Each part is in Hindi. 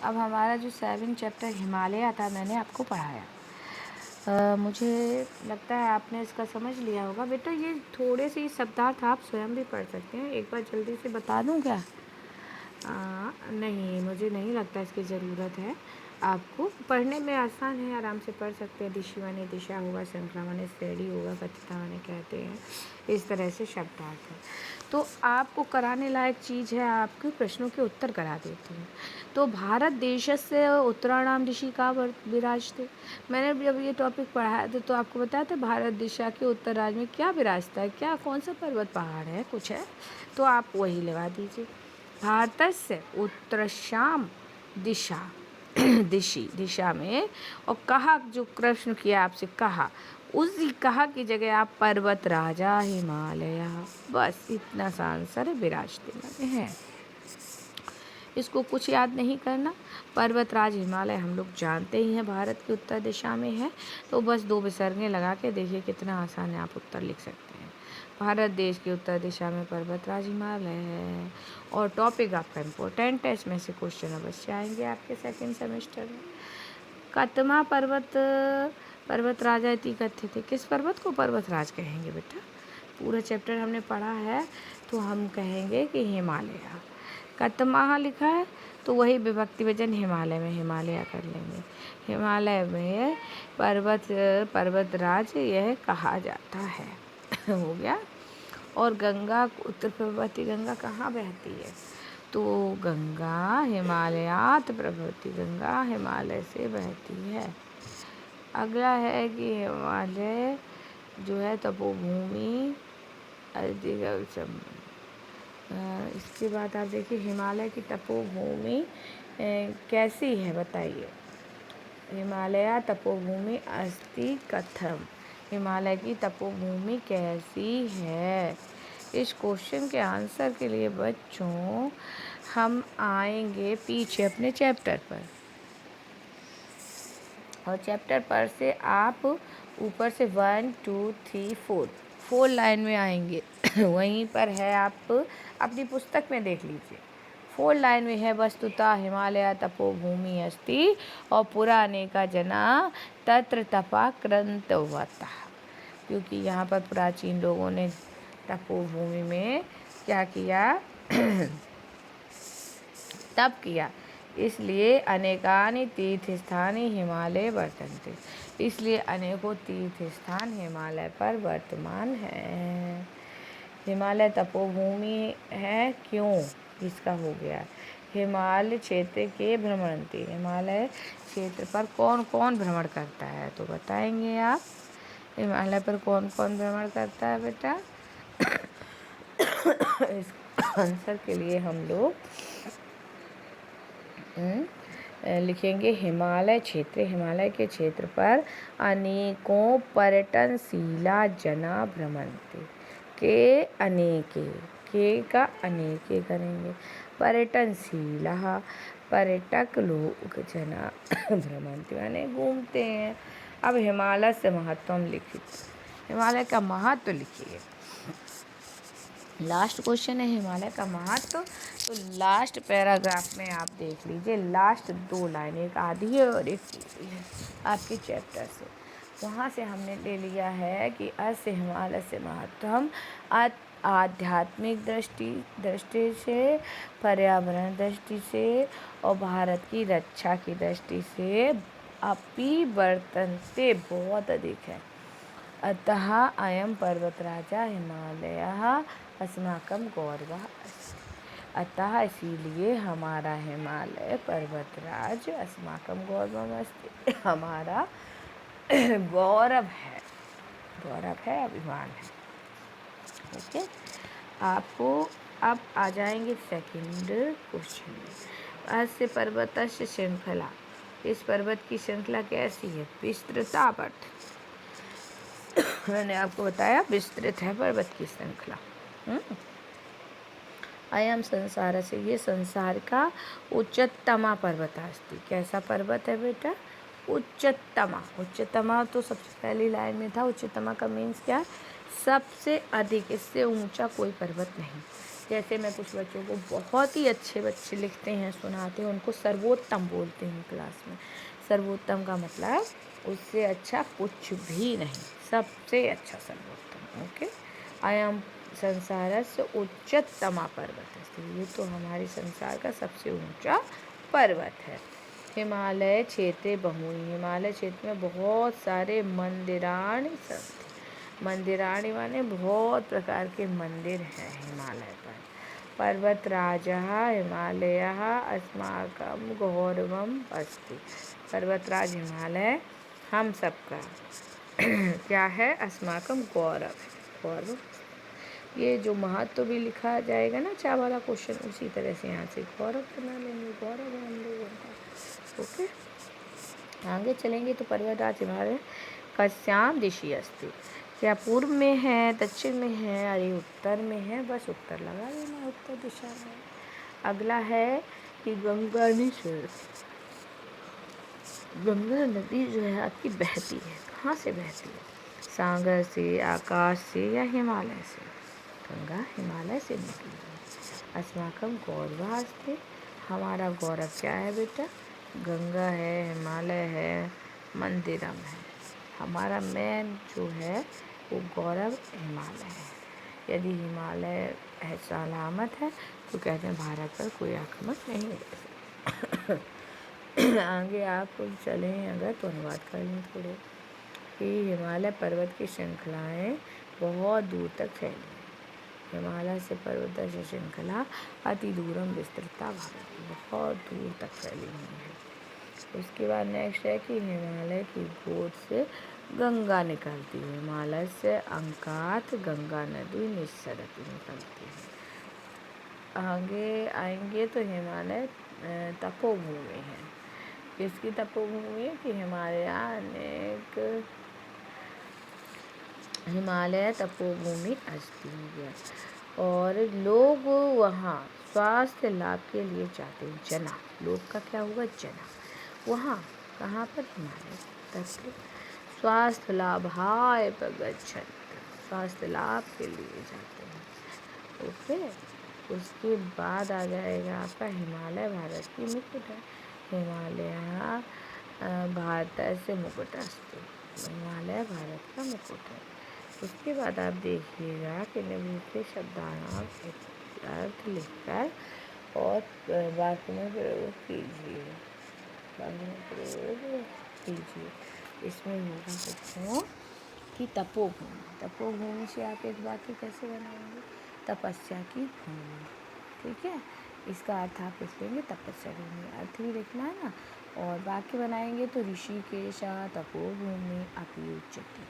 अब हमारा जो 7 चैप्टर हिमालय था मैंने आपको पढ़ाया। मुझे लगता है आपने इसका समझ लिया होगा। बेटा ये थोड़े से शब्दार्थ आप स्वयं भी पढ़ सकते हैं। एक बार जल्दी से बता दूं क्या? नहीं, मुझे नहीं लगता इसकी ज़रूरत है। आपको पढ़ने में आसान है, आराम से पढ़ सकते हैं। दिशि माने दिशा होगा, श्रृंखला माने श्रेणी होगा, कथ्यता माने कहते हैं, इस तरह से शब्दार्थ है। तो आपको कराने लायक चीज़ है, आपके प्रश्नों के उत्तर करा देती हूँ। तो भारत देशस्य उत्तराणाम दिशि का विराजते। मैंने जब ये टॉपिक पढ़ाया था तो आपको बताया था भारत दिशा के उत्तर राज्य में क्या विराजता है, क्या कौन सा पर्वत पहाड़ है, कुछ है, तो आप वही लगा दीजिए। भारतस्य उत्तरश्याम दिशा दिशा में, और कहा जो प्रश्न किया आपसे, कहा, उसी कहा की जगह आप पर्वत राजा हिमालय, बस इतना सा आंसर विराजते में है। इसको कुछ याद नहीं करना। पर्वतराज हिमालय हम लोग जानते ही हैं भारत की उत्तर दिशा में है, तो बस 2 विसर्गें लगा के देखिए कितना आसान है, आप उत्तर लिख सकते हैं। भारत देश की उत्तर दिशा में पर्वतराज हिमालय है, और टॉपिक आपका इम्पोर्टेंट है, इसमें से क्वेश्चन अवश्य आएंगे आपके सेकेंड सेमेस्टर में। कतमा पर्वत राजा इति कथ्यते, किस पर्वत को पर्वतराज कहेंगे बेटा? पूरा चैप्टर हमने पढ़ा है, तो हम कहेंगे कि हिमालय। कतमा लिखा है तो वही विभक्ति वचन हिमालय में हिमालय कर लेंगे। हिमालय में पर्वतराज यह कहा जाता है। हो गया। और गंगा, उत्तर प्रभवती गंगा कहाँ बहती है? तो गंगा हिमालयात प्रभवती, गंगा हिमालय से बहती है। अगला है कि हिमालय जो है तपोभूमि, इसके बाद आप देखिए हिमालय की तपोभूमि कैसी है बताइए। हिमालय तपोभूमि अस्ति कथम, हिमालय की तपोभूमि कैसी है? इस क्वेश्चन के आंसर के लिए बच्चों हम आएंगे पीछे अपने चैप्टर पर, और चैप्टर पर से आप ऊपर से 1 2 3 4 लाइन में आएंगे। वहीं पर है, आप अपनी पुस्तक में देख लीजिए। 4 लाइन में है, वस्तुतः हिमालय तपोभूमि अस्ति और पुरा अनेका जना तत्र तपा क्रंतवतः, क्योंकि यहाँ पर प्राचीन लोगों ने तपोभूमि में क्या किया? तप किया, इसलिए अनेकानि तीर्थ स्थानी हिमालय वर्तन्ते, इसलिए अनेकों तीर्थ स्थान हिमालय पर वर्तमान हैं। हिमालय तपोभूमि है क्यों? इसका हो गया। हिमालय क्षेत्र के भ्रमणते, हिमालय क्षेत्र पर कौन कौन भ्रमण करता है, तो बताएंगे आप। हिमालय पर कौन कौन भ्रमण करता है बेटा? इस आंसर के लिए हम लोग लिखेंगे हिमालय क्षेत्र, हिमालय के क्षेत्र पर अनेकों पर्यटनशीला जना भ्रमणते, के अनेके, के का अनेके करेंगे, पर्यटनशीला, पर्यटक लोग जना भ्रमणते यानी घूमते हैं। अब हिमालय से महत्व लिखिए, हिमालय का महत्व लिखिए। लास्ट क्वेश्चन है हिमालय का महत्व, तो लास्ट पैराग्राफ में आप देख लीजिए, लास्ट 2 लाइन, एक आधी है और एक पूरी है आपके चैप्टर से। वहाँ से हमने ले लिया है कि अस्य हिमालय से महत्व आध्यात्मिक दृष्टि से, पर्यावरण दृष्टि से और भारत की रक्षा की दृष्टि से अपि वर्तन्ते, बहुत अधिक है। अतः अयं पर्वतराजा हिमालयः अस्माकं गौरवः अस्ति, अतः इसीलिए हमारा हिमालय पर्वतराज अस्माकं गौरवम् अस्ति, हमारा गौरव है, गौरव है, अभिमान है। ओके, आपको अब आ जाएंगे सेकंड क्वेश्चन में। अस्य पर्वतस्य श्रृंखला, इस पर्वत की श्रृंखला कैसी है? विस्तृता पर्वत, मैंने आपको बताया विस्तृत है पर्वत की श्रृंखला। अयम संसार से, ये संसार का उच्चतमा पर्वत अस्ति, कैसा पर्वत है बेटा? उच्चतमा, उच्चतमा तो सबसे पहली लाइन में था। उच्चतमा का मीन्स क्या? सबसे अधिक, इससे ऊंचा कोई पर्वत नहीं, जैसे मैं कुछ बच्चों को, बहुत ही अच्छे बच्चे लिखते हैं, सुनाते हैं, उनको सर्वोत्तम बोलते हैं क्लास में। सर्वोत्तम का मतलब उससे अच्छा कुछ भी नहीं, सबसे अच्छा सर्वोत्तम। ओके। अयम संसारस्य उच्चतमा पर्वत है, ये तो हमारे संसार का सबसे ऊंचा पर्वत है। हिमालय क्षेत्रे बहूनि, हिमालय क्षेत्र में बहुत सारे मंदिराणि सन्ति। मंदिराणि माने बहुत प्रकार के मंदिर हैं हिमालय पर। पर्वतराजः हिमालयः अस्माकं गौरवम् अस्ति। पर्वतराज हिमालय हम सबका क्या है, अस्माकं गौरव है, गौरव। ये जो महत्व भी लिखा जाएगा ना, चार वाला क्वेश्चन, उसी तरह से यहाँ से गौरव बना लेंगे, गौरव है हम लोगों का। ओके, आगे चलेंगे तो पर्वतराज हिमालय कस्याम दिशि अस्ति, क्या पूर्व में है, दक्षिण में है, अरे उत्तर में है, बस उत्तर लगा देना, उत्तर दिशा में। अगला है कि गंगा गंगा नदी जो है आपकी बहती है, कहाँ से बहती है, सागर से, आकाश से या हिमालय से। गंगा हिमालय से निकली है। अस्माकं गौरवास्ते, हमारा गौरव क्या है बेटा, गंगा है, हिमालय है, मंदिरम है। हमारा मेन जो है वो गौरव हिमालय है। यदि हिमालय है सलामत है तो कहते हैं भारत पर कोई आक्रमण नहीं होगा। आगे आप चलें अगर तो अनुवाद कर लें थोड़े कि हिमालय पर्वत की श्रृंखलाएँ बहुत दूर तक फैली। हिमालय से पर्वत की श्रृंखला अति दूरम विस्तृता भवति, बहुत दूर तक फैली हुई है। उसके बाद नेक्स्ट है कि हिमालय की गोद से गंगा निकलती है। हिमालय से अंकात गंगा नदी निस्सरती निकलती है। आगे आएंगे तो हिमालय तपोभूमि है। किसकी तपोभूमि है कि हिमालय तपोभूमि अस्ति हो गया। और लोग वहाँ स्वास्थ्य लाभ के लिए जाते हैं। जना, लोग का क्या होगा, जना। वहाँ कहाँ पर, हिमालय तक स्वास्थ्य लाभाय प्रगच्छन्ति, स्वास्थ्य लाभ के लिए जाते हैं। ओके। उसके बाद आ जाएगा आपका हिमालय भारत की मुकुट है। हिमालय भारत से मुकुट अस्ति, हिमालय भारत का मुकुट है। उसके बाद आप देखिएगा कि निम्नलिखित शब्दानाम अर्थ लिखकर और वाक्य में प्रयोग कीजिए, इसमें होगा बच्चों कि तपोभूमि, तपोभूमि से आप एक वाक्य कैसे बनाएंगे, तपस्या की भूमि। ठीक है, इसका अर्थ आप लिख लेंगे तपस्या भूमि, अर्थ भी लिखना है ना। और वाक्य बनाएंगे तो ऋषिकेश तपोभूमि अपि उच्यते,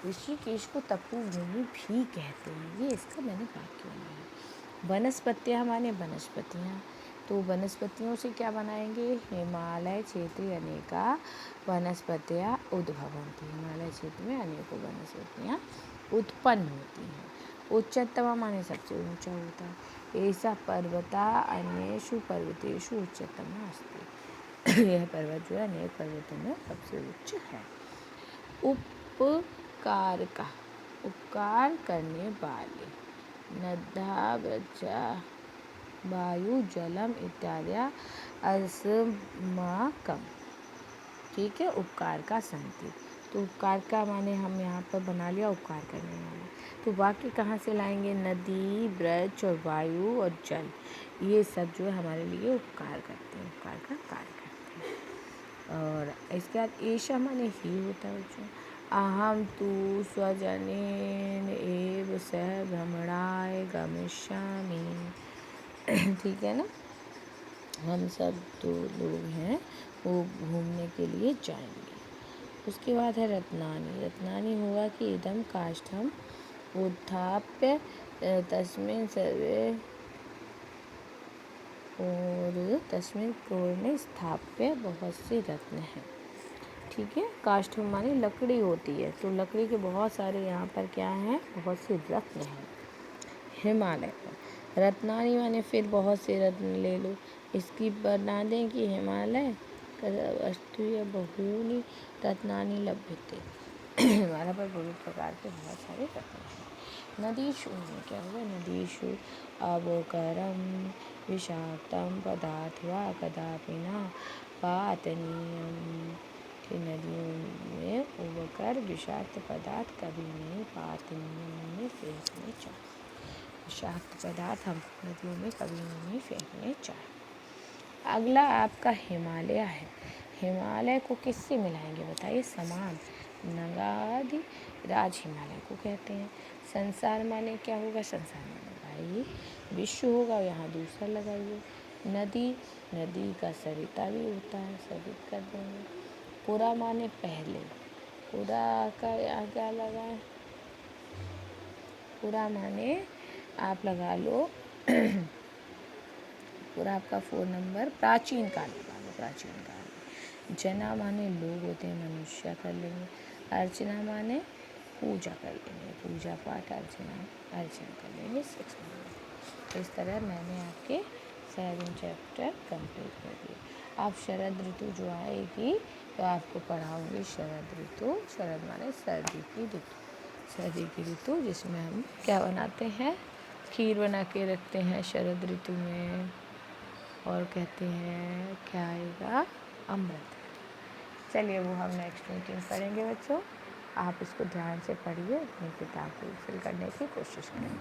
ऋषिकेश को तपोभूमि भी कहते हैं, ये इसका मैंने वाक्य बनाया। वनस्पतियाँ माने वनस्पतियाँ, तो वनस्पतियों से क्या बनाएंगे, हिमालय क्षेत्र अनेका वनस्पतियाँ उद्भवन्ति, हिमालय क्षेत्र में अनेकों वनस्पतियाँ उत्पन्न होती हैं। उच्चतम माने सबसे ऊंचा होता है। ऐसा पर्वता अन्येषु पर्वतेषु उच्चतम अस्ति, यह पर्वत जो है अनेक पर्वतों में सबसे उच्च है। उपकार का, उपकार करने वाले, नद्या वृक्षा वायु जलम इत्यादि अस्माकं, ठीक है, उपकार का संति। तो उपकार का माने हम यहाँ पर बना लिया उपकार करने वाला। तो वाक्य कहाँ से लाएंगे, नदी, वृक्ष और वायु और जल, ये सब जो है हमारे लिए उपकार करते हैं, उपकार का कार्य करते हैं। और इसके बाद ऐशा माने ही होता है बच्चों। अहम तु स्वजनेन एव सह भ्रमणाय गमिष्यामि, ठीक है ना, हम सब तो लोग हैं वो घूमने के लिए जाएंगे। उसके बाद है रत्नानि, रत्नानि होगा कि इदम काष्ठम उत्थाप्य तस्मिन् सर्वे और तस्मिन् कोणे स्थाप्य, बहुत से रत्न हैं। ठीक है, काष्ठ माने लकड़ी होती है, तो लकड़ी के बहुत सारे यहाँ पर क्या हैं, बहुत से रत्न हैं हिमालय पर। रत्नानि माने फिर बहुत से रत्न ले लो, इसकी बना दें कि हिमालय वस्तु या बहूनि रत्नानि लभ्यते, हमारा पर बहुत प्रकार के बहुत सारे रत्न हैं। नदीषु में क्या होगा, नदीषु अवकरम विषाक्तम पदार्थ वा कदापि न पातनीयम, कि नदियों में उबकर विषाक्त पदार्थ कभी नहीं पातनीय में फेंकने चाहिए। विषाक्त पदार्थ हम नदियों में कभी नहीं फेंकने चाहिए। अगला आपका हिमालय है। हिमालय को किससे मिलाएंगे बताइए, समान नगादि राज हिमालय को कहते हैं। संसार माने क्या होगा, संसार माने भाई विश्व होगा, यहाँ दूसरा लगाइए। नदी, नदी का सरिता भी होता है, सरित कर देंगे। पूरा माने पहले, पूरा का यहाँ क्या लगाए, पूरा माने आप लगा लो पूरा आपका 4 नंबर प्राचीन काल लगा लो, प्राचीन काल। जना माने लोग होते हैं, मनुष्य कर लेंगे। अर्चना माने पूजा कर लेंगे, पूजा पाठ अर्चना कर लेंगे 6 नंबर। इस तरह मैंने आपके 7 चैप्टर कंप्लीट कर दिए। आप शरद ऋतु जो आएगी तो आपको पढ़ाऊँगी शरद ऋतु। शरद माने सर्दी की ऋतु, सर्दी की ऋतु जिसमें हम क्या बनाते हैं, खीर बना के रखते हैं शरद ऋतु में, और कहते हैं क्या आएगा, अमृत। चलिए वो हम नेक्स्ट मीटिंग पढ़ेंगे बच्चों। आप इसको ध्यान से पढ़िए, अपनी किताब को फिल करने की कोशिश करें।